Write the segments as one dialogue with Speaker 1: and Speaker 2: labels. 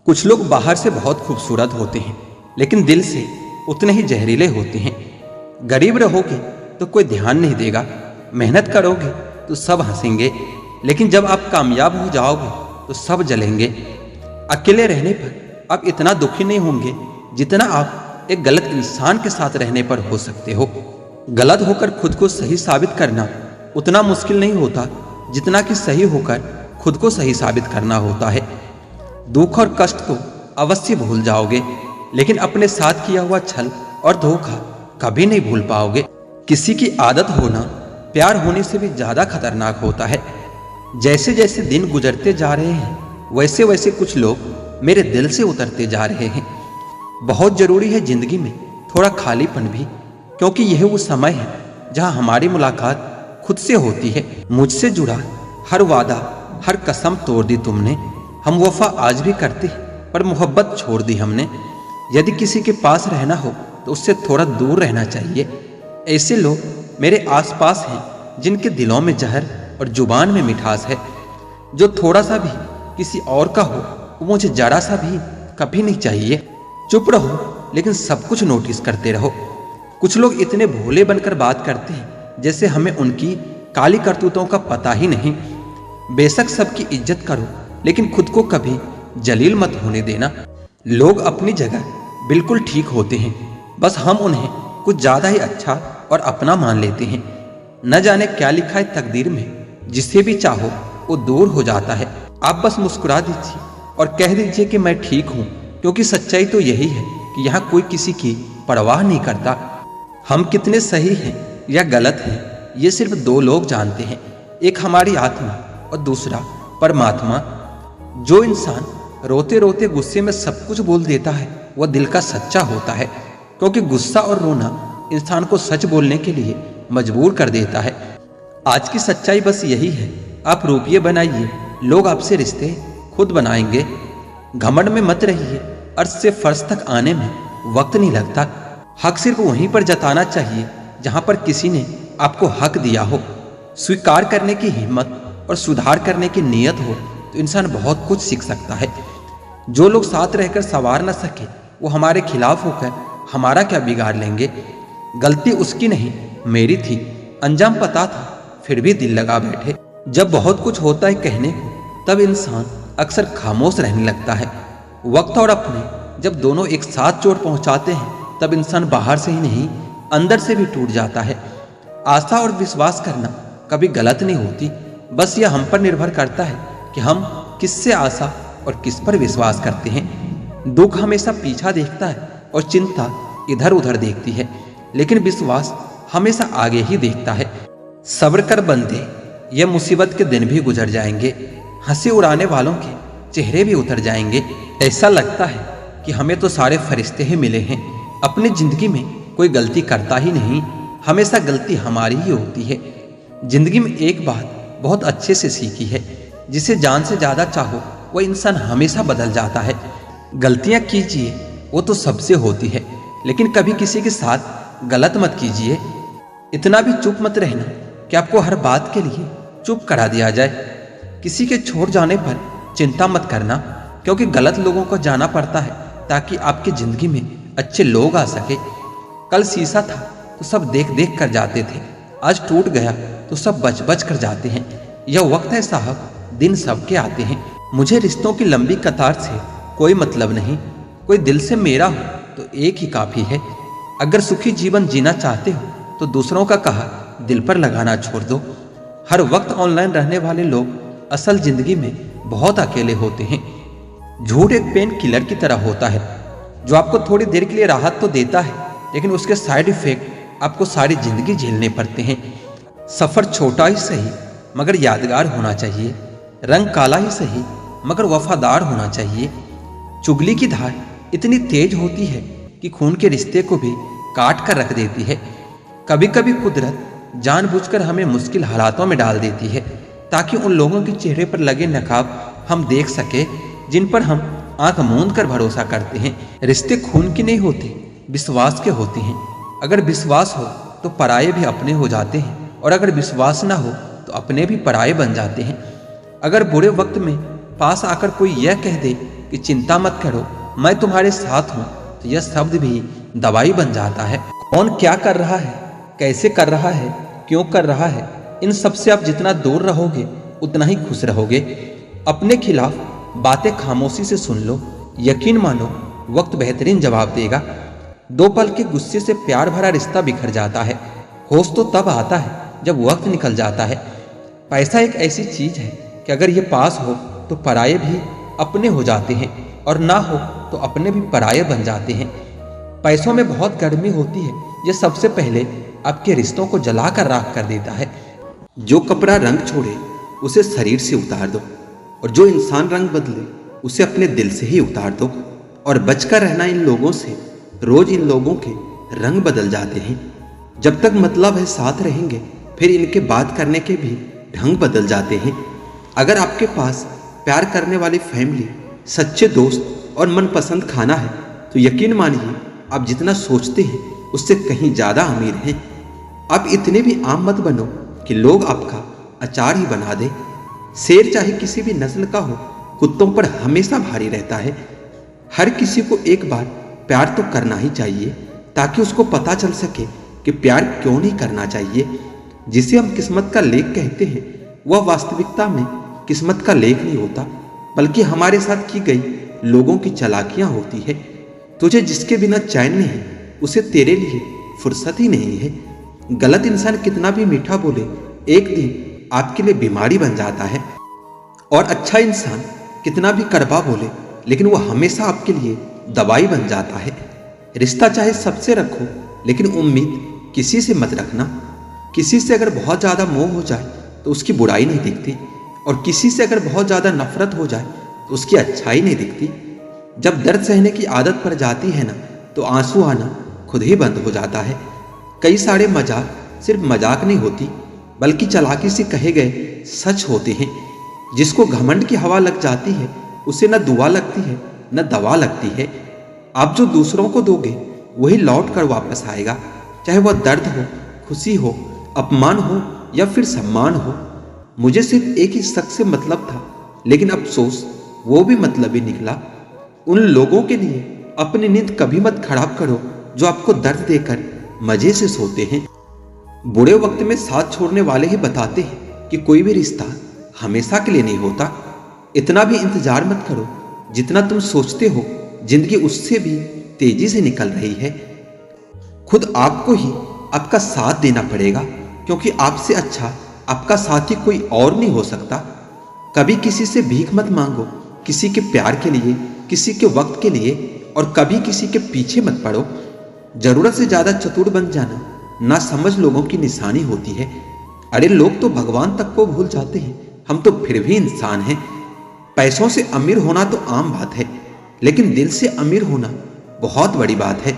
Speaker 1: कुछ लोग बाहर से बहुत खूबसूरत होते हैं, लेकिन दिल से उतने ही जहरीले होते हैं। गरीब रहोगे तो कोई ध्यान नहीं देगा, मेहनत करोगे तो सब हंसेंगे, लेकिन जब आप कामयाब हो जाओगे तो सब जलेंगे। अकेले रहने पर आप इतना दुखी नहीं होंगे जितना आप एक गलत इंसान के साथ रहने पर हो सकते हो। गलत होकर खुद को सही साबित करना उतना मुश्किल नहीं होता जितना कि सही होकर खुद को सही साबित करना होता है। दुख और कष्ट तो अवश्य भूल जाओगे, लेकिन अपने साथ किया हुआ छल और धोखा कभी नहीं भूल पाओगे। किसी की आदत होना प्यार होने से भी ज्यादा खतरनाक होता है। जैसे जैसे दिन गुजरते जा रहे हैं वैसे वैसे कुछ लोग मेरे दिल से उतरते जा रहे हैं। बहुत जरूरी है जिंदगी में थोड़ा खालीपन भी, क्योंकि यह वो समय है जहां हमारी मुलाकात खुद से होती है। मुझसे जुड़ा हर वादा, हर कसम तोड़ दी तुमने। हम वफा आज भी करते हैं पर मोहब्बत छोड़ दी हमने। यदि किसी के पास रहना हो तो उससे थोड़ा दूर रहना चाहिए। ऐसे लोग मेरे आसपास हैं जिनके दिलों में जहर और जुबान में मिठास है। जो थोड़ा सा भी किसी और का हो वो मुझे जरा सा भी कभी नहीं चाहिए। चुप रहो लेकिन सब कुछ नोटिस करते रहो। कुछ लोग इतने भोले बनकर बात करते हैं जैसे हमें उनकी काली करतूतों का पता ही नहीं। बेशक सबकी इज्जत करो, लेकिन खुद को कभी जलील मत होने देना। लोग अपनी जगह बिल्कुल ठीक होते हैं, बस हम उन्हें कुछ ज्यादा ही अच्छा और अपना मान लेते हैं। न जाने क्या लिखा है तकदीर में, जिसे भी चाहो वो दूर हो जाता है। आप बस मुस्कुरा दीजिए और कह दीजिए कि मैं ठीक हूँ, क्योंकि सच्चाई तो यही है कि यहाँ कोई किसी की परवाह नहीं करता। हम कितने सही हैं या गलत हैं ये सिर्फ दो लोग जानते हैं, एक हमारी आत्मा और दूसरा परमात्मा। जो इंसान रोते रोते गुस्से में सब कुछ बोल देता है वह दिल का सच्चा होता है, क्योंकि गुस्सा और रोना इंसान को सच बोलने के लिए मजबूर कर देता है। आज की सच्चाई बस यही है, आप रुपये बनाइए, लोग आपसे रिश्ते खुद बनाएंगे। घमंड में मत रहिए, अर्श से फर्श तक आने में वक्त नहीं लगता। हक सिर्फ वहीं पर जताना चाहिए जहां पर किसी ने आपको हक दिया हो। स्वीकार करने की हिम्मत और सुधार करने की नीयत हो तो इंसान बहुत कुछ सीख सकता है। जो लोग साथ रहकर संवार न सके वो हमारे खिलाफ होकर हमारा क्या बिगाड़ लेंगे। गलती उसकी नहीं मेरी थी, अंजाम पता था फिर भी दिल लगा बैठे। जब बहुत कुछ होता है कहने को तब इंसान अक्सर खामोश रहने लगता है। वक्त और अपने जब दोनों एक साथ चोट पहुंचाते हैं तब इंसान बाहर से ही नहीं अंदर से भी टूट जाता है। आशा और विश्वास करना कभी गलत नहीं होती, बस यह हम पर निर्भर करता है कि हम किससे आशा और किस पर विश्वास करते हैं। दुख हमेशा पीछा देखता है और चिंता इधर उधर देखती है, लेकिन विश्वास हमेशा आगे ही देखता है। सब्र कर बंदे, यह मुसीबत के दिन भी गुजर जाएंगे, हंसी उड़ाने वालों के चेहरे भी उतर जाएंगे। ऐसा लगता है कि हमें तो सारे फरिश्ते ही मिले हैं। अपनी जिंदगी में कोई गलती करता ही नहीं, हमेशा गलती हमारी ही होती है। जिंदगी में एक बात बहुत अच्छे से सीखी है, जिसे जान से ज्यादा चाहो वह इंसान हमेशा बदल जाता है। गलतियां कीजिए वो तो सबसे होती है, लेकिन कभी किसी के साथ गलत मत कीजिए। इतना भी चुप मत रहना कि आपको हर बात के लिए चुप करा दिया जाए। किसी के छोड़ जाने पर चिंता मत करना, क्योंकि गलत लोगों को जाना पड़ता है ताकि आपकी जिंदगी में अच्छे लोग आ सके। कल शीशा था तो सब देख देख कर जाते थे, आज टूट गया तो सब बच बच कर जाते हैं। यह वक्त है साहब, दिन सबके आते हैं। मुझे रिश्तों की लंबी कतार से कोई मतलब नहीं, कोई दिल से मेरा हो तो एक ही काफी है। अगर सुखी जीवन जीना चाहते हो तो दूसरों का कहा दिल पर लगाना छोड़ दो। हर वक्त ऑनलाइन रहने वाले लोग असल जिंदगी में बहुत अकेले होते हैं। झूठ एक पेन किलर की तरह होता है जो आपको थोड़ी देर के लिए राहत तो देता है, लेकिन उसके साइड इफेक्ट आपको सारी जिंदगी झेलने पड़ते हैं। सफर छोटा ही सही मगर यादगार होना चाहिए, रंग काला ही सही मगर वफादार होना चाहिए। चुगली की धार इतनी तेज होती है कि खून के रिश्ते को भी काट कर रख देती है। कभी कभी कुदरत जानबूझकर हमें मुश्किल हालातों में डाल देती है ताकि उन लोगों के चेहरे पर लगे नकाब हम देख सके जिन पर हम आंख मूंद कर भरोसा करते हैं। रिश्ते खून के नहीं होते, विश्वास के होते हैं। अगर विश्वास हो तो पराये भी अपने हो जाते हैं, और अगर विश्वास ना हो तो अपने भी पराये बन जाते हैं। अगर बुरे वक्त में पास आकर कोई यह कह दे कि चिंता मत करो, मैं तुम्हारे साथ हूँ, तो यह शब्द भी दवाई बन जाता है। कौन क्या कर रहा है, कैसे कर रहा है, क्यों कर रहा है, इन सब से आप जितना दूर रहोगे उतना ही खुश रहोगे। अपने खिलाफ बातें खामोशी से सुन लो, यकीन मानो वक्त बेहतरीन जवाब देगा। 2 पल के गुस्से से प्यार भरा रिश्ता बिखर जाता है। होश तो तब आता है जब वक्त निकल जाता है। पैसा एक ऐसी चीज है कि अगर ये पास हो तो पराये भी अपने हो जाते हैं, और ना हो तो अपने भी पराये बन जाते हैं। पैसों में बहुत गर्मी होती है, ये सबसे पहले आपके रिश्तों को जलाकर राख कर देता है।
Speaker 2: जो कपड़ा रंग छोड़े उसे शरीर से उतार दो, और जो इंसान रंग बदले उसे अपने दिल से ही उतार दो। और बचकर रहना इन लोगों से, रोज इन लोगों के रंग बदल जाते हैं। जब तक मतलब है साथ रहेंगे, फिर इनके बात करने के भी ढंग बदल जाते हैं। अगर आपके पास प्यार करने वाली फैमिली, सच्चे दोस्त और मनपसंद खाना है, तो यकीन मानिए आप जितना सोचते हैं उससे कहीं ज़्यादा अमीर हैं। आप इतने भी आम मत बनो कि लोग आपका अचार ही बना दे। शेर चाहे किसी भी नस्ल का हो, कुत्तों पर हमेशा भारी रहता है। हर किसी को एक बार प्यार तो करना ही चाहिए, ताकि उसको पता चल सके कि प्यार क्यों नहीं करना चाहिए। जिसे हम किस्मत का लेख कहते हैं, वह वास्तविकता में किस्मत का लेख नहीं होता, बल्कि हमारे साथ की गई लोगों की चालाकियां होती है। तुझे जिसके बिना चैन नहीं, उसे तेरे लिए फुर्सत ही नहीं है। गलत इंसान कितना भी मीठा बोले, एक दिन आपके लिए बीमारी बन जाता है। और अच्छा इंसान कितना भी कड़वा बोले, लेकिन वह हमेशा आपके लिए दवाई बन जाता है। रिश्ता चाहे सबसे रखो, लेकिन उम्मीद किसी से मत रखना। किसी से अगर बहुत ज़्यादा मोह हो जाए तो उसकी बुराई नहीं दिखती, और किसी से अगर बहुत ज़्यादा नफरत हो जाए तो उसकी अच्छाई नहीं दिखती। जब दर्द सहने की आदत पड़ जाती है ना, तो आंसू आना खुद ही बंद हो जाता है। कई सारे मजाक सिर्फ मजाक नहीं होती, बल्कि चालाकी से कहे गए सच होते हैं। जिसको घमंड की हवा लग जाती है, उसे न दुआ लगती है न दवा लगती है। आप जो दूसरों को दोगे वही लौट कर वापस आएगा, चाहे वह दर्द हो, खुशी हो, अपमान हो या फिर सम्मान हो। मुझे सिर्फ एक ही शख्स से मतलब था, लेकिन अफसोस वो भी मतलब ही निकला। उन लोगों के लिए अपनी नींद कभी मत खराब करो जो आपको दर्द देकर मजे से सोते हैं। बुरे वक्त में साथ छोड़ने वाले ही बताते हैं कि कोई भी रिश्ता हमेशा के लिए नहीं होता। इतना भी इंतजार मत करो जितना तुम सोचते हो जिंदगी उससे भी तेजी से निकल रही है। खुद आपको ही आपका साथ देना पड़ेगा, क्योंकि आपसे अच्छा आपका साथी कोई और नहीं हो सकता। कभी किसी से भीख मत मांगो, किसी के प्यार के लिए, किसी के वक्त के लिए, और कभी किसी के पीछे मत पड़ो। जरूरत से ज्यादा चतुर बन जाना ना समझ लोगों की निशानी होती है। अरे लोग तो भगवान तक को भूल जाते हैं, हम तो फिर भी इंसान हैं। पैसों से अमीर होना तो आम बात है, लेकिन दिल से अमीर होना बहुत बड़ी बात है।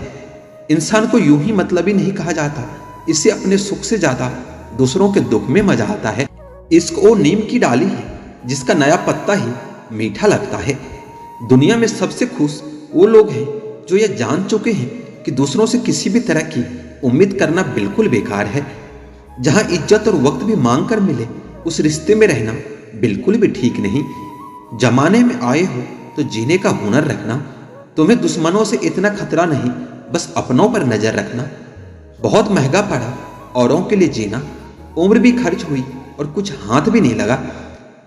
Speaker 2: इंसान को यूं ही मतलबी नहीं कहा जाता, इससे अपने सुख से ज्यादा दूसरों के दुख में मजा आता है। इश्क वो नीम की डाली है जिसका नया पत्ता ही मीठा लगता है। दुनिया में सबसे खुश वो लोग हैं जो ये जान चुके हैं कि दूसरों से किसी भी तरह की उम्मीद करना बिल्कुल बेकार है। जहां इज्जत और वक्त भी मांग कर मिले, उस रिश्ते में रहना बिल्कुल भी ठीक नहीं। जमाने में आए हो तो जीने का हुनर रखना। तुम्हें दुश्मनों से इतना खतरा नहीं, बस अपनों पर नजर रखना। बहुत महंगा पड़ा औरों के लिए जीना, उम्र भी खर्च हुई और कुछ हाथ भी नहीं लगा।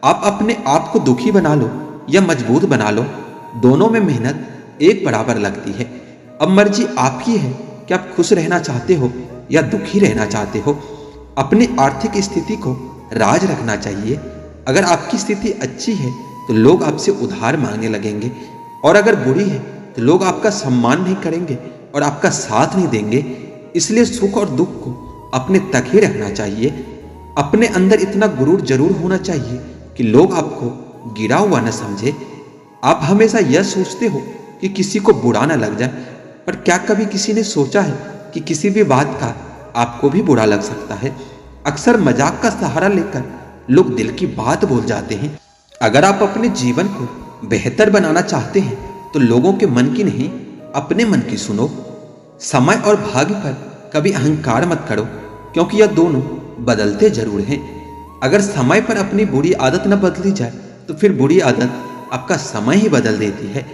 Speaker 2: आप अपने आप को दुखी बना लो या मजबूत बना लो, दोनों में मेहनत एक बराबर लगती है। अब मर्जी आपकी है कि आप खुश रहना चाहते हो या दुखी रहना चाहते हो। अपनी आर्थिक स्थिति को राज रखना चाहिए। अगर आपकी स्थिति अच्छी है तो लोग आपसे उधार मांगने लगेंगे, और अगर बुरी है तो लोग आपका सम्मान नहीं करेंगे और आपका साथ नहीं देंगे। इसलिए सुख और दुख को अपने तक ही रखना चाहिए। अपने अंदर इतना गुरूर जरूर होना चाहिए कि लोग आपको गिरा हुआ न समझे। आप हमेशा यह सोचते हो कि किसी को बुरा न लग जाए, पर क्या कभी किसी ने सोचा है कि किसी भी बात का आपको भी बुरा लग सकता है। अक्सर मजाक का सहारा लेकर लोग दिल की बात बोल जाते हैं। अगर आप अपने जीवन को बेहतर बनाना चाहते हैं तो लोगों के मन की नहीं, अपने मन की सुनो। समय और भाग्य पर कभी अहंकार मत करो, क्योंकि यह दोनों बदलते जरूर हैं। अगर समय पर अपनी बुरी आदत न बदली जाए तो फिर बुरी आदत आपका समय ही बदल देती है।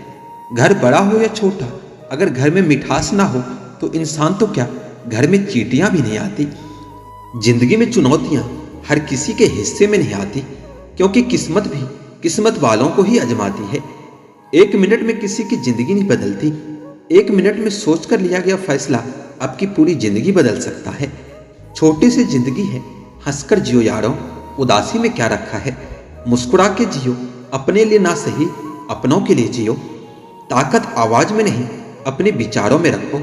Speaker 2: घर बड़ा हो या छोटा, अगर घर में मिठास ना हो तो इंसान तो क्या, घर में चींटियां भी नहीं आती। जिंदगी में चुनौतियां हर किसी के हिस्से में नहीं आती, क्योंकि किस्मत भी किस्मत वालों को ही आजमाती है। 1 मिनट में किसी की जिंदगी नहीं बदलती। 1 मिनट में सोचकर लिया गया फैसला आपकी पूरी जिंदगी बदल सकता है। छोटी सी जिंदगी है, हंसकर जियो यारों, उदासी में क्या रखा है। मुस्कुरा के जियो, अपने लिए ना सही अपनों के लिए जियो। ताकत आवाज में नहीं, अपने विचारों में रखो,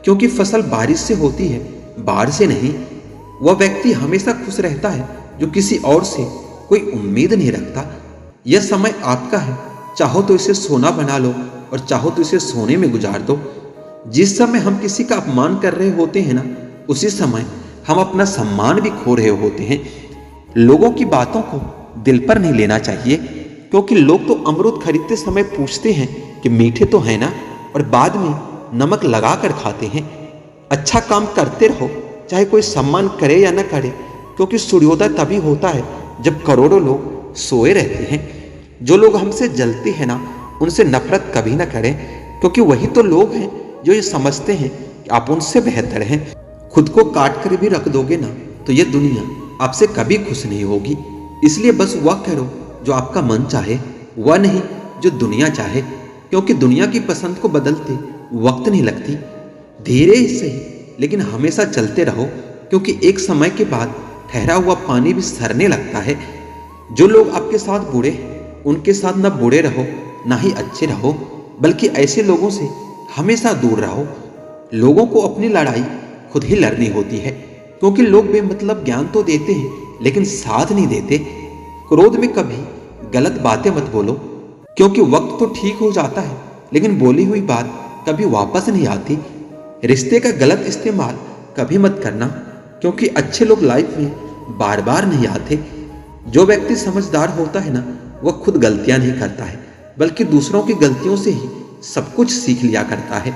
Speaker 2: क्योंकि फसल बारिश से होती है, बाढ़ से नहीं। वह व्यक्ति हमेशा खुश रहता है जो किसी और से कोई उम्मीद नहीं रखता। यह समय आपका है, चाहो तो इसे सोना बना लो और चाहो तो इसे सोने में गुजार दो। जिस समय हम किसी का अपमान कर रहे होते हैं ना, उसी समय हम अपना सम्मान भी खो रहे होते हैं। लोगों की बातों को दिल पर नहीं लेना चाहिए, क्योंकि लोग तो अमरूद खरीदते समय पूछते हैं कि मीठे तो है ना, और बाद में नमक लगा कर खाते हैं। अच्छा काम करते रहो, चाहे कोई सम्मान करे या न करे, क्योंकि सूर्योदय तभी होता है जब करोड़ों लोग सोए रहते हैं। जो लोग हमसे जलते हैं ना, उनसे नफरत कभी ना करें, क्योंकि वही तो लोग हैं जो ये समझते हैं कि आप उनसे बेहतर हैं। खुद को काट कर भी रख दोगे ना, तो ये दुनिया आपसे कभी खुश नहीं होगी। इसलिए बस वह करो जो आपका मन चाहे, वह नहीं जो दुनिया चाहे, क्योंकि दुनिया की पसंद को बदलते वक्त नहीं लगती। धीरे ही सही, लेकिन हमेशा चलते रहो, क्योंकि एक समय के बाद ठहरा हुआ पानी भी सरने लगता है। जो लोग आपके साथ बुरे हैं, उनके साथ न बुरे रहो ना ही अच्छे रहो, बल्कि ऐसे लोगों से हमेशा दूर रहो। लोगों को अपनी लड़ाई खुद ही लड़नी होती है, क्योंकि लोग बेमतलब ज्ञान तो देते हैं लेकिन साथ नहीं देते। क्रोध में कभी गलत बातें मत बोलो, क्योंकि वक्त तो ठीक हो जाता है लेकिन बोली हुई बात कभी वापस नहीं आती। रिश्ते का गलत इस्तेमाल कभी मत करना, क्योंकि अच्छे लोग लाइफ में बार बार नहीं आते। जो व्यक्ति समझदार होता है ना, वह खुद गलतियां नहीं करता है, बल्कि दूसरों की गलतियों से ही सब कुछ सीख लिया करता है।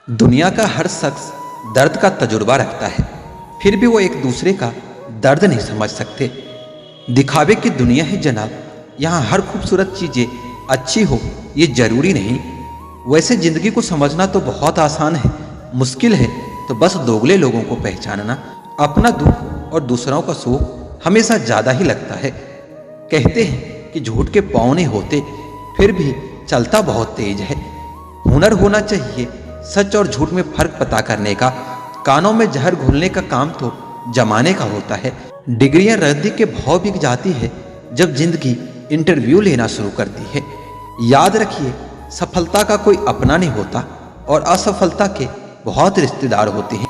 Speaker 1: दुनिया का हर शख्स दर्द का तजुर्बा रखता है, फिर भी वो एक दूसरे का दर्द नहीं समझ सकते। दिखावे की दुनिया है जनाब, यहाँ हर खूबसूरत चीजें अच्छी हो ये जरूरी नहीं। वैसे जिंदगी को समझना तो बहुत आसान है, मुश्किल है तो बस दोगले लोगों को पहचानना। अपना दुख और दूसरों का सुख हमेशा ज्यादा ही लगता है। कहते हैं कि झूठ के पाँव नहीं होते, फिर भी चलता बहुत तेज है। हुनर होना चाहिए सच और झूठ में फर्क पता करने का। कानों में जहर घोलने का काम तो जमाने का होता है। डिग्रियां रद्दी के भाव बिक जाती है जब जिंदगी इंटरव्यू लेना शुरू करती है। याद रखिए, सफलता का कोई अपना नहीं होता और असफलता के बहुत रिश्तेदार होते हैं।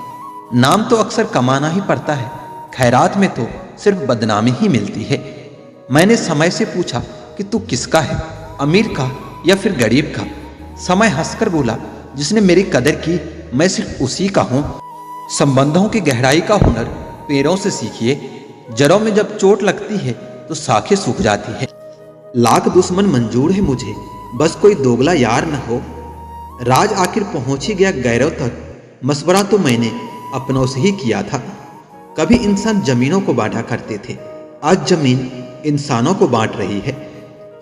Speaker 1: नाम तो अक्सर कमाना ही पड़ता है, खैरात में तो सिर्फ बदनामी ही मिलती है। मैंने समय से पूछा कि तू किसका है, अमीर का या फिर गरीब का? समय हंसकर बोला, जिसने मेरी कदर की मैं सिर्फ उसी का हूँ। संबंधों की गहराई का हुनर पेड़ों से सीखिए। जड़ों में जब चोट लगती है तो शाखें सूख जाती है।
Speaker 2: लाख दुश्मन मंजूर है मुझे, बस कोई दोगला यार न हो। राज आखिर पहुंच ही गया गैरों तक, मशवरा तो मैंने अपनों से ही किया था। कभी इंसान जमीनों को बांटा करते थे, आज जमीन इंसानों को बांट रही है।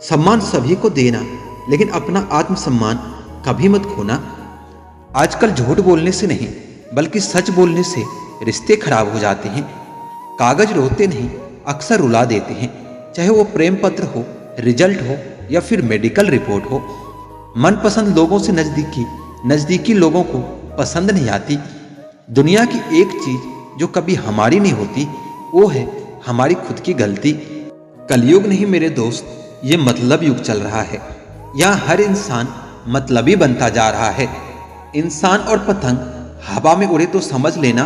Speaker 2: सम्मान सभी को देना, लेकिन अपना आत्मसम्मान कभी मत खोना। आजकल झूठ बोलने से नहीं बल्कि सच बोलने से रिश्ते खराब हो जाते हैं। कागज रोते नहीं, अक्सर रुला देते हैं, चाहे वो प्रेम पत्र हो, रिजल्ट हो या फिर मेडिकल रिपोर्ट हो। मनपसंद लोगों से नजदीकी लोगों को पसंद नहीं आती। दुनिया की एक चीज जो कभी हमारी नहीं होती, वो है हमारी खुद की गलती। कलयुग नहीं मेरे दोस्त, ये मतलब युग चल रहा है। यहाँ हर इंसान मतलबी बनता जा रहा है। इंसान और पतंग हवा में उड़े तो समझ लेना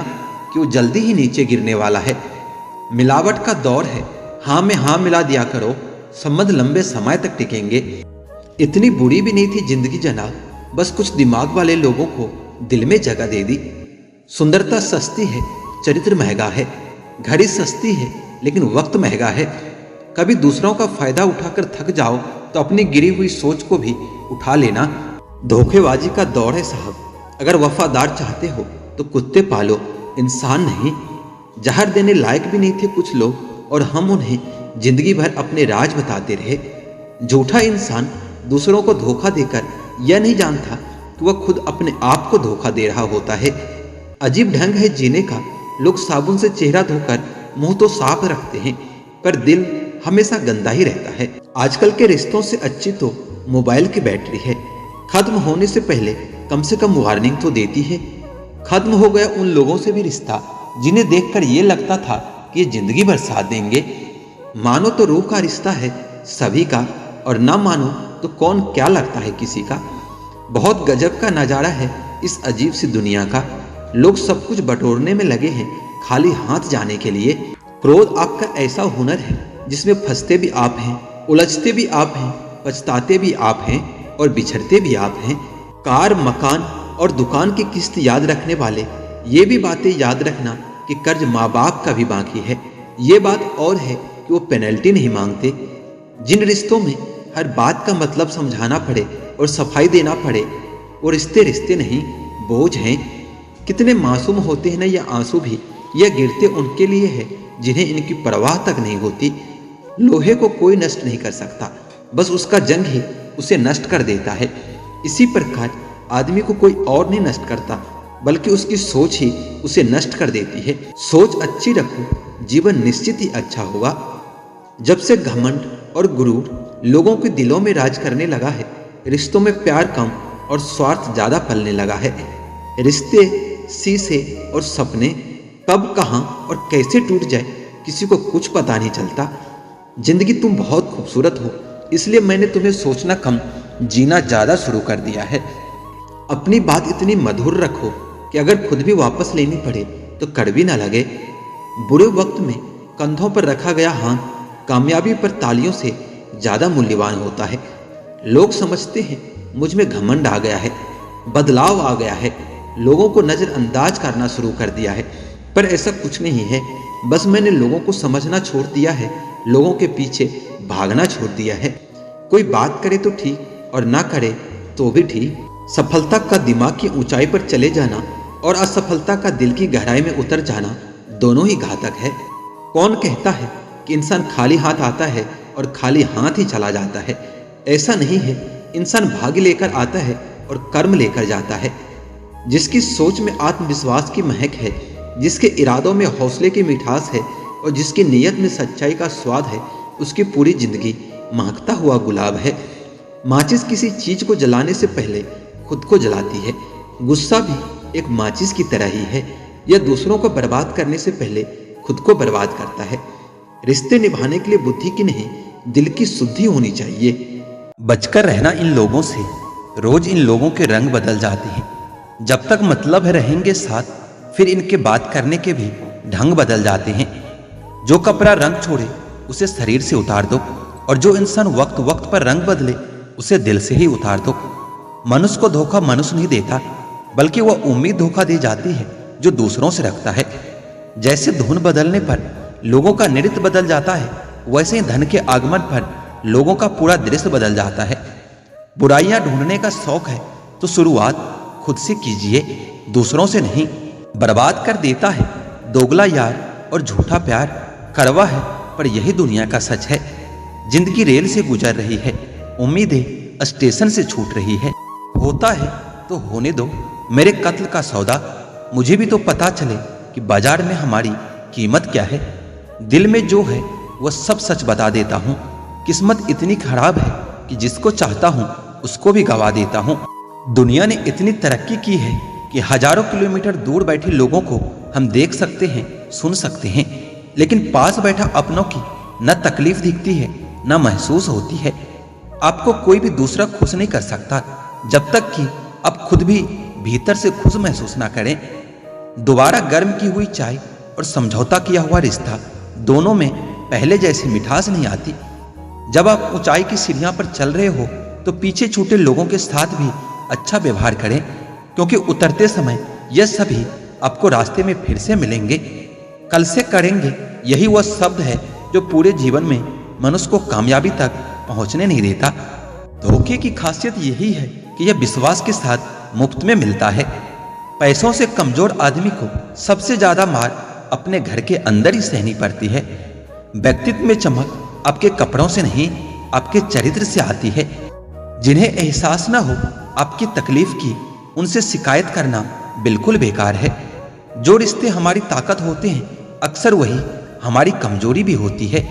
Speaker 2: कि वो जल्दी ही नीचे गिरने वाला है। मिलावट का दौर है, हाँ में हाँ मिला दिया करो, संबंध लंबे समय तक टिकेंगे। इतनी बुरी भी नहीं थी जिंदगी जनाब, बस कुछ दिमाग वाले लोगों को दिल में जगह दे दी। सुंदरता सस्ती है, चरित्र महंगा है। घड़ी सस्ती है लेकिन वक्त महंगा है। कभी दूसरों का फायदा उठाकर थक जाओ तो अपनी गिरी हुई सोच को भी उठा लेना। धोखेबाजी का दौर है साहब, अगर वफादार चाहते हो तो कुत्ते पालो, इंसान नहीं। जहर देने लायक भी नहीं थे कुछ लोग और हम उन्हें जिंदगी भर अपने राज बताते रहे। झूठा इंसान दूसरों को धोखा देकर यह नहीं जानता कि वह खुद अपने आप को धोखा दे रहा होता है। अजीब ढंग है जीने का। लोग साबुन से चेहरा धोकर मुंह तो साफ रखते हैं, पर दिल हमेशा गंदा ही रहता है। आजकल के रिश्तों से अच्छी तो मोबाइल की बैटरी है। खत्म होने से पहले कम से कम वार्निंग तो देती है। खत्म हो गया उन लोगों से भी रिश्ता जिन्हें देखकर ये लगता था कि ये जिंदगी भर साथ देंगे। मानो तो रूह का रिश्ता है सभी का, और ना मानो तो कौन क्या लगता है किसी का। बहुत गजब का नजारा है इस अजीब सी दुनिया का। लोग सब कुछ बटोरने में लगे हैं खाली हाथ जाने के लिए। क्रोध आपका ऐसा हुनर है जिसमें फंसते भी आप हैं, उलझते भी आप हैं, पछताते भी आप हैं और बिछड़ते भी आप हैं। कार, मकान और दुकान की किस्त याद रखने वाले ये भी बातें याद रखना कि कर्ज माँ बाप का भी बाकी है। ये बात और है कि वो पेनल्टी नहीं मांगते। जिन रिश्तों में हर बात का मतलब समझाना पड़े और सफाई देना पड़े, वो रिश्ते रिश्ते नहीं बोझ हैं। कितने मासूम होते हैं ना ये आंसू भी। यह गिरते उनके लिए है जिन्हें इनकी परवाह तक नहीं होती। लोहे को कोई नष्ट नहीं कर सकता, बस उसका जंग ही उसे नष्ट कर देता है। इसी प्रकार आदमी को कोई और नहीं नष्ट करता, बल्कि उसकी सोच ही उसे नष्ट कर देती है। सोच अच्छी रखो, जीवन निश्चित ही अच्छा होगा। जब से घमंड और गुरूर लोगों के दिलों में राज करने लगा है, रिश्तों में प्यार कम और स्वार्थ ज्यादा फैलने लगा है। रिश्ते, शीशे और सपने कब, कहां और कैसे टूट जाए किसी को कुछ पता नहीं चलता। जिंदगी तुम बहुत खूबसूरत हो, इसलिए मैंने तुम्हें सोचना कम, जीना ज्यादा शुरू कर दिया है। अपनी बात इतनी मधुर रखो कि अगर खुद भी वापस लेनी पड़े तो कड़वी ना लगे। बुरे वक्त में कंधों पर रखा गया हाथ कामयाबी पर तालियों से ज्यादा मूल्यवान होता है। लोग समझते हैं मुझ में घमंड आ गया है, बदलाव आ गया है, लोगों को नजरअंदाज करना शुरू कर दिया है, पर ऐसा कुछ नहीं है। बस मैंने लोगों को समझना छोड़ दिया है, लोगों के पीछे भागना छोड़ दिया है। कोई बात करे तो ठीक और ना करे तो भी ठीक। सफलता का दिमाग की ऊंचाई पर चले जाना और असफलता का दिल की गहराई में उतर जाना दोनों ही घातक है। कौन कहता है कि इंसान खाली हाथ आता है और खाली हाथ ही चला जाता है? ऐसा नहीं है। इंसान भाग्य लेकर आता है और कर्म लेकर जाता है। जिसकी सोच में आत्मविश्वास की महक है, जिसके इरादों में हौसले की मिठास है और जिसकी नीयत में सच्चाई का स्वाद है, उसकी पूरी जिंदगी महकता हुआ गुलाब है। माचिस किसी चीज को जलाने से पहले खुद को जलाती है। गुस्सा भी एक माचिस की तरह ही है। यह दूसरों को बर्बाद करने से पहले खुद को बर्बाद करता है। रिश्ते निभाने के लिए बुद्धि की नहीं, दिल की शुद्धि होनी चाहिए।
Speaker 1: बचकर रहना इन लोगों से। रोज इन लोगों के रंग बदल जाते हैं। जब तक मतलब है रहेंगे साथ, फिर इनके बात करने के भी ढंग बदल जाते हैं। जो कपड़ा रंग छोड़े उसे शरीर से उतार दो, और जो इंसान वक्त वक्त पर रंग बदले उसे दिल से ही उतार दो। मनुष्य को धोखा मनुष्य नहीं देता, बल्कि वह उम्मीद धोखा दे जाती है जो दूसरों से रखता है। जैसे धुन बदलने पर लोगों का नृत्य बदल जाता है, वैसे ही धन के आगमन पर लोगों का पूरा दृश्य बदल जाता है। बुराइयां ढूंढने का शौक है तो शुरुआत खुद से कीजिए, दूसरों से नहीं। बर्बाद कर देता है दोगला यार और झूठा प्यार। कड़वा है पर यही दुनिया का सच है। जिंदगी रेल से गुजर रही है, उम्मीदें स्टेशन से छूट रही है। होता है तो होने दो मेरे कत्ल का सौदा। मुझे भी तो पता चले कि बाजार में हमारी कीमत क्या है। दिल में जो है वह सब सच बता देता हूँ। किस्मत इतनी खराब है कि जिसको चाहता हूँ उसको भी गवा देता हूँ। दुनिया ने इतनी तरक्की की है कि हजारों किलोमीटर दूर बैठे लोगों को हम देख सकते हैं, सुन सकते हैं, लेकिन पास बैठा अपनों की न तकलीफ दिखती है न महसूस होती है। आपको कोई भी दूसरा खुश नहीं कर सकता जब तक कि आप खुद भी भीतर से खुश महसूस ना करें। दोबारा गर्म की हुई चाय और समझौता किया हुआ रिश्ता, दोनों में पहले जैसी मिठास नहीं आती। जब आप ऊंचाई की सीढ़ियां पर चल रहे हो तो पीछे छूटे लोगों के साथ भी अच्छा व्यवहार करें, क्योंकि उतरते समय यह सभी आपको रास्ते में फिर से मिलेंगे। कल से करेंगे, यही वह शब्द है जो पूरे जीवन में मनुष्य को कामयाबी तक पहुंचने नहीं देता। धोखे की खासियत यही है कि यह विश्वास के साथ मुफ्त में मिलता है। पैसों से कमजोर आदमी को सबसे ज्यादा मार अपने घर के अंदर ही सहनी पड़ती है। व्यक्तित्व में चमक आपके कपड़ों से नहीं, आपके चरित्र से आती है। जिन्हें एहसास न हो आपकी तकलीफ की, उनसे शिकायत करना बिल्कुल बेकार है। जो रिश्ते हमारी ताकत होते हैं, अक्सर वही हमारी कमजोरी भी होती है।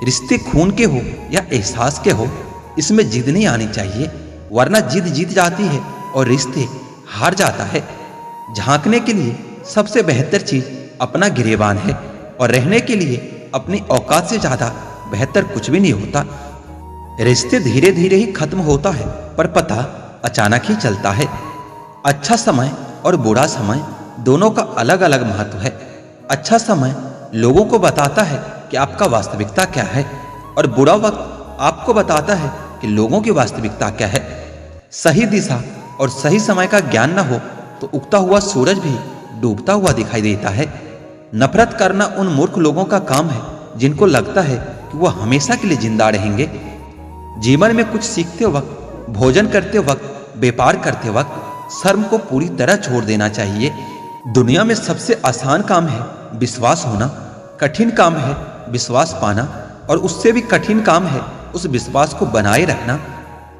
Speaker 1: रिश्ते खून के हो या एहसास के हो, इसमें जिद नहीं आनी चाहिए, वरना जिद जीत जाती है और रिश्ते हार जाता है। झांकने के लिए सबसे बेहतर चीज अपना गिरेबान है, और रहने के लिए अपनी औकात से ज्यादा बेहतर कुछ भी नहीं होता। रिश्ते धीरे धीरे ही खत्म होता है, पर पता अचानक ही चलता है। अच्छा समय और बुरा समय दोनों का अलग अलग महत्व है। अच्छा समय लोगों को बताता है कि आपका वास्तविकता क्या है, और बुरा वक्त आपको बताता है कि लोगों की वास्तविकता क्या है। सही दिशा और सही समय का ज्ञान न हो तो उगता हुआ सूरज भी डूबता हुआ दिखाई देता है। नफरत करना उन मूर्ख लोगों का काम है जिनको लगता है कि वह हमेशा के लिए जिंदा रहेंगे। जीवन में कुछ सीखते वक्त, भोजन करते वक्त, व्यापार करते वक्त शर्म को पूरी तरह छोड़ देना चाहिए। दुनिया में सबसे आसान काम है विश्वास होना, कठिन काम है विश्वास पाना, और उससे भी कठिन काम है उस विश्वास को बनाए रखना।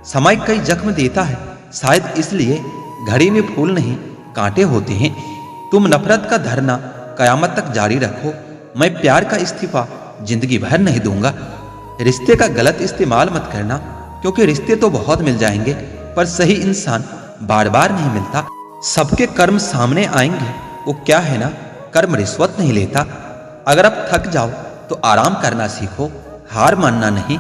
Speaker 1: समय कई जख्म देता है, शायद इसलिए घड़ी में फूल नहीं कांटे होते हैं। तुम नफरत का धरना कयामत तक जारी रखो, मैं प्यार का इस्तीफा जिंदगी भर नहीं दूंगा। रिश्ते का गलत इस्तेमाल मत करना, क्योंकि रिश्ते तो बहुत मिल जाएंगे, पर सही इंसान बार बार नहीं मिलता। सबके कर्म सामने आएंगे, वो क्या है ना, कर्म रिश्वत नहीं लेता। अगर आप थक जाओ तो आराम करना सीखो, हार मानना नहीं।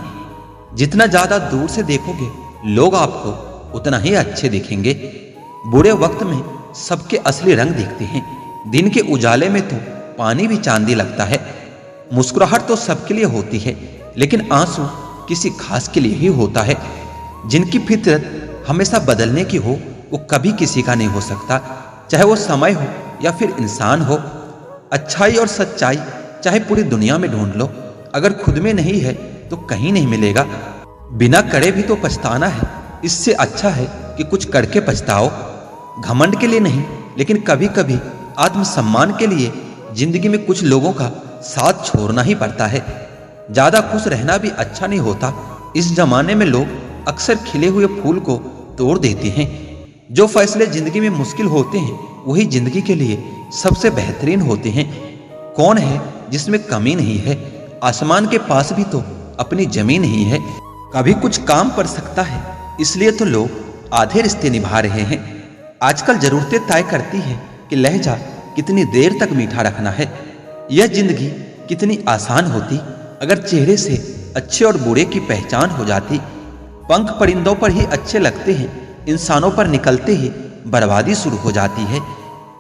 Speaker 1: जितना ज्यादा दूर से देखोगे लोग आपको उतना ही अच्छे दिखेंगे। बुरे वक्त में सबके असली रंग दिखते हैं। दिन के उजाले में तो पानी भी चांदी लगता है। मुस्कुराहट तो सबके लिए होती है, लेकिन आंसू किसी खास के लिए ही होता है। जिनकी फितरत हमेशा बदलने की हो, वो कभी किसी का नहीं हो सकता, चाहे वो समय हो या फिर इंसान हो। अच्छाई और सच्चाई चाहे पूरी दुनिया में ढूंढ लो, अगर खुद में नहीं है तो कहीं नहीं मिलेगा। बिना करे भी तो पछताना है, इससे अच्छा है कि कुछ करके पछताओ। घमंड के लिए नहीं, लेकिन कभी कभी आत्मसम्मान के लिए जिंदगी में कुछ लोगों का साथ छोड़ना ही पड़ता है। ज्यादा खुश रहना भी अच्छा नहीं होता। इस जमाने में लोग अक्सर खिले हुए फूल को तोड़ देते हैं। जो फैसले जिंदगी में मुश्किल होते हैं, वही जिंदगी के लिए सबसे बेहतरीन होते हैं। कौन है जिसमें कमी नहीं है? आसमान के पास भी तो अपनी जमीन नहीं है। कभी कुछ काम पड़ सकता है, इसलिए तो लोग आधे रिश्ते निभा रहे हैं। आजकल जरूरतें तय करती है कि लहजा कितनी देर तक मीठा रखना है। यह जिंदगी कितनी आसान होती अगर चेहरे से अच्छे और बुरे की पहचान हो जाती। पंख परिंदों पर ही अच्छे लगते हैं, इंसानों पर निकलते ही बर्बादी शुरू हो जाती है।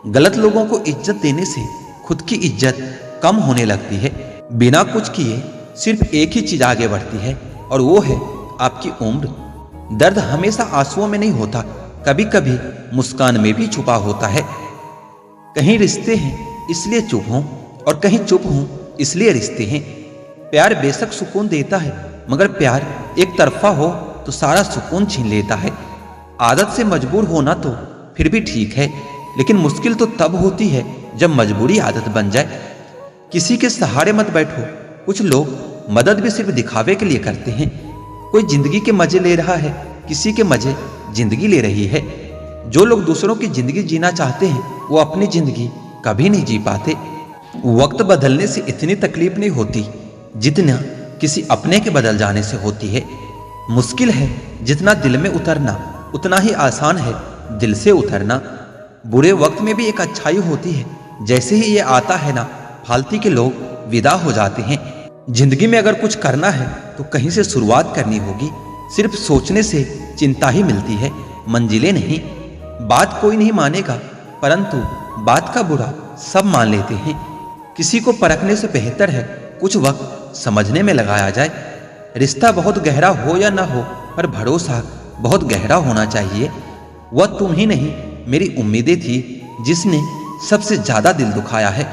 Speaker 1: गलत लोगों को इज्जत देने से खुद की इज्जत कम होने लगती है। बिना कुछ किए सिर्फ एक ही चीज आगे बढ़ती है, और वो है आपकी उम्र। दर्द हमेशा आंसुओं में नहीं होता, कभी कभी मुस्कान में भी छुपा होता है। कहीं रिश्ते हैं इसलिए चुप हों, और कहीं चुप हों इसलिए रिश्ते हैं। प्यार बेशक सुकून देता है, मगर प्यार एक तरफा हो तो सारा सुकून छीन लेता है। आदत से मजबूर होना तो फिर भी ठीक है, लेकिन मुश्किल तो तब होती है जब मजबूरी आदत बन जाए। किसी के सहारे मत बैठो। कुछ लोग मदद भी सिर्फ दिखावे के लिए करते हैं। कोई जिंदगी के मजे ले रहा है, किसी के मजे जिंदगी ले रही है। जो लोग दूसरों की जिंदगी जीना चाहते हैं, वो अपनी जिंदगी कभी नहीं जी पाते। वक्त बदलने से इतनी तकलीफ नहीं होती जितना किसी अपने के बदल जाने से होती है। मुश्किल है जितना दिल में उतरना, उतना ही आसान है दिल से उतरना। बुरे वक्त में भी एक अच्छाई होती है। जैसे ही ये आता है ना, फालतू के लोग विदा हो जाते हैं। जिंदगी में अगर कुछ करना है तो कहीं से शुरुआत करनी होगी। सिर्फ सोचने से चिंता ही मिलती है, मंजिलें नहीं। बात कोई नहीं मानेगा, परंतु बात का बुरा सब मान लेते हैं। किसी को परखने से बेहतर है कुछ वक्त समझने में लगाया जाए। रिश्ता बहुत गहरा हो या ना हो, पर भरोसा बहुत गहरा होना चाहिए। वह तुम ही नहीं, मेरी उम्मीदें थी जिसने सबसे ज्यादा दिल दुखाया है।